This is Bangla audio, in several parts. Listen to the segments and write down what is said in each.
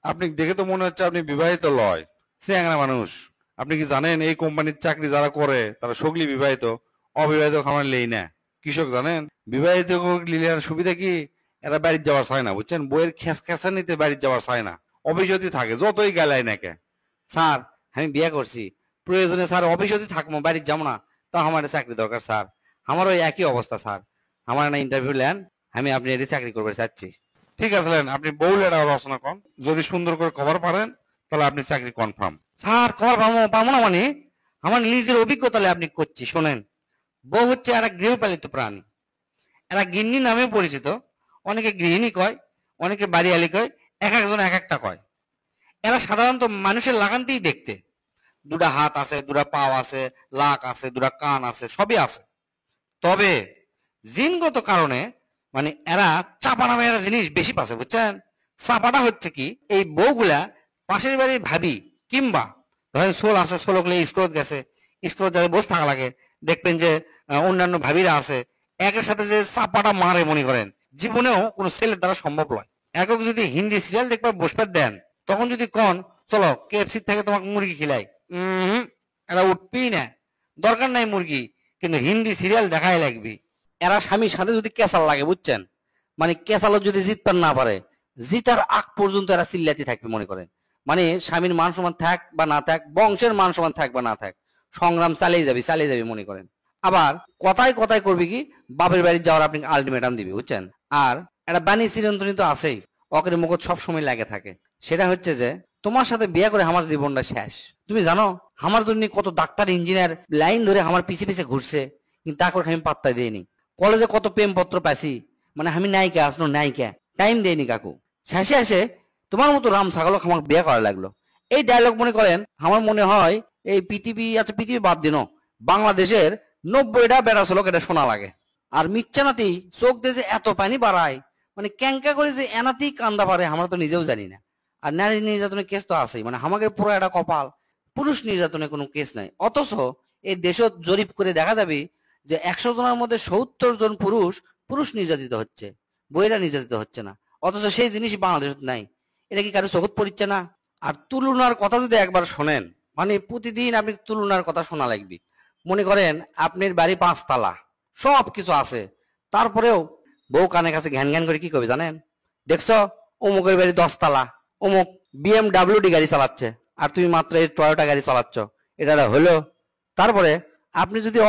আপনি দেখে তো মনে হচ্ছে আপনি বিবাহিত লয়, চ্যাংড়া মানুষ। আপনি কি জানেন এই কোম্পানির চাকরি যারা করে তারা সগলি বিবাহিত, অবিবাহিত খামার লেই না। কৃষক জানেন বিবাহিত লিলিয়ার সুবিধা কি, এরা বাড়ির যাওয়ার চায় না, বুঝছেন? বইয়ের খেস খেসা নিতে বাড়ির যাওয়ার চায় না, অফিসতি থাকে যতই গেলাই না কে। স্যার আমি বিয়ে করছি, প্রয়োজনে স্যার অফিসে থাকবো, বাড়ির যাবো না, তো আমার চাকরি দরকার স্যার। আমারও একই অবস্থা স্যার, আমার না ইন্টারভিউ নেন, আমি আপনি এটি চাকরি করতে চাচ্ছি। ঠিক আছে আপনি বউ লেটা রচনা করেন, যদি সুন্দর করে কভার পারেন তাহলে আপনি চাকরি কনফার্ম। স্যার কবার পাবো না মানে? আমার নিজের অভিজ্ঞতা আপনি করছি শোনেন। বউ হচ্ছে একটা গৃহপালিত প্রাণী, এরা গিন্নি নামে পরিচিত। অনেকে গৃহিণী কয়, অনেকে বাড়িয়ালি কয়, এক একজন এক একটা কয়। এরা সাধারণত মানুষের লাগানতেই দেখতে, দুটা হাত আছে, দুটা পাও আছে, লাক আছে, দুটা কান আছে, সবই আছে। তবে জিনগত কারণে মানে এরা চাপা নামে একটা জিনিস বেশি পাচ্ছে, বুঝছেন? চাপাটা হচ্ছে কি, এই বউগুলা পাশের বাড়ির ভাবি কিংবা ধরেন সোল আছে, সোলকলে স্কুলত গেছে, স্কুলত যাতে বসে থাকা লাগে, দেখবেন যে অন্যান্য ভাবিরা আছে, একের সাথে যে চাপাটা মারে মনে করেন জীবনেও কোনো ছেলের দ্বারা সম্ভব নয়। একক যদি হিন্দি সিরিয়াল দেখবার বসবার দেন, তখন যদি কন চলো কেএফসি থেকে তোমাকে মুরগি খিলাই, এরা উঠবেই না। দরকার নাই মুরগি, কিন্তু হিন্দি সিরিয়াল দেখাই লাগবে। এরা স্বামীর সাথে যদি কেসাল লাগে, বুঝছেন, মানে কেসালও যদি জিতবার না পারে, জিতার আগ পর্যন্ত এরা চিল্লাতে থাকবে মনে করেন। মানে স্বামীর মান সম্মান থাক বা না থাক, বংশের মান সম্মান থাক বা না থাক, সংগ্রাম চালিয়ে যাবে মনে করেন। আবার কথায় কথায় করবে কি, বাপের বাড়ি যাওয়ার আপনি আলটিমেটাম দিবে, বুঝছেন। আর একটা বাণী চিরন্তনী তো আছেই, অকের মুখ সব সময় লাগে থাকে। সেটা হচ্ছে যে তোমার সাথে বিয়ে করে আমার জীবনটা শেষ। তুমি জানো আমার জন্য কত ডাক্তার ইঞ্জিনিয়ার লাইন ধরে আমার পিছে পিছে ঘুরছে, কিন্তু তা করে আমি পাত্তা দিইনি। কলেজে কত প্রেমপত্র পাইছি, মানে আমি নায়িকা আসলো নায়িকা, টাইম দেয়নি কাকু। শেষে এসে তোমার মতো রাম ছাগল আমাকে বিয়ে করা লাগলো। এই ডায়লগ মনে করেন আমার মনে হয় এই পৃথিবী, আচ্ছা পৃথিবী বাদ দিন, বাংলাদেশের 90টা বেড়া চলক এটা শোনা লাগে। আর মিচ্ছানাতি চোখ দিয়ে যে এত পানি বাড়ায়, মানে ক্যাঙ্কা করে যে এনাতেই কান্দা পারে আমরা তো নিজেও জানি না। আর নারী নির্যাতনের কেস তো আছেই, মানে আমাদের পুরো একটা কপাল, পুরুষ নির্যাতনের কোনো কেস নাই। অথচ এই দেশত জরিপ করে দেখা যাবে যে 100 জনের মধ্যে 70 জন পুরুষ পুরুষ নির্যাতিত হচ্ছে, বইয়েরা নির্যাতিত হচ্ছে না। অথচ সেই জিনিস বাংলাদেশত নাই। এটা কি কারো চোখত পড়ছে না? আর তুলনার কথা যদি একবার শোনেন, মানে প্রতিদিন আপনি তুলনার কথা শোনা লাগবে। মনে করেন আপনার বাড়ি 5 তালা, সব কিছু আছে, তারপরেও বউ কানে কাছে ঘ্যান ঘ্যান করে কি করবে জানেন? দেখছো অমুকের বাড়ি 10 তালা, অমুক BMW গাড়ি চালাচ্ছে, আর তুমি মাত্র এই টয়োটা গাড়ি চালাচ্ছ, এটা হলো? তারপরে আপনি যদি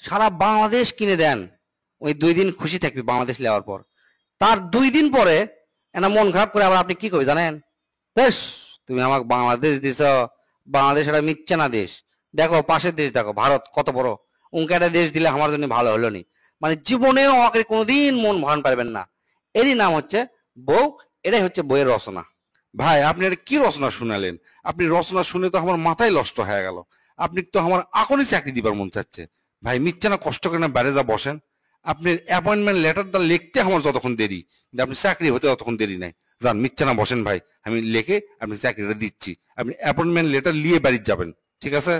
সারা বাংলাদেশ কিনে দেন, ওই 2 দিন খুশি থাকবে বাংলাদেশ নেওয়ার পর। তার 2 দিন পরে এনা মন খারাপ করে আবার আপনি কি করবে জানেন? বেশ, তুমি আমাকে বাংলাদেশ দিছ, বাংলাদেশ একটা মিথ্যানা দেশ, দেখো পাশের দেশ দেখো ভারত কত বড়, উনকে একটা দেশ দিলে আমার জন্য ভালো হলো নি। মানে জীবনেও আমাকে কোনোদিন মন ভান পারবেন না। এরই নাম হচ্ছে বউ, এটাই হচ্ছে বইয়ের রচনা। ভাই আপনি আর কি রচনা শুনালেন? আপনি রচনা শুনে তো আমার মাথায় নষ্ট হয়ে গেল। আপনি তো আমার এখনই চাকরি দিবার মন চাচ্ছে। ভাই মিথ্যা না, কষ্ট করে না বাইরে যা বসেন। আপনি অ্যাপয়েন্টমেন্ট লেটারটা লিখতে আমার যতক্ষণ দেরি, কিন্তু আপনি চাকরি হতে ততক্ষণ দেরি নাই। যান মিথ্যা না বসেন ভাই, আমি লিখে আপনি চাকরিটা দিচ্ছি, আপনি অ্যাপয়েন্টমেন্ট লেটার নিয়ে বাড়ি যাবেন, ঠিক আছে?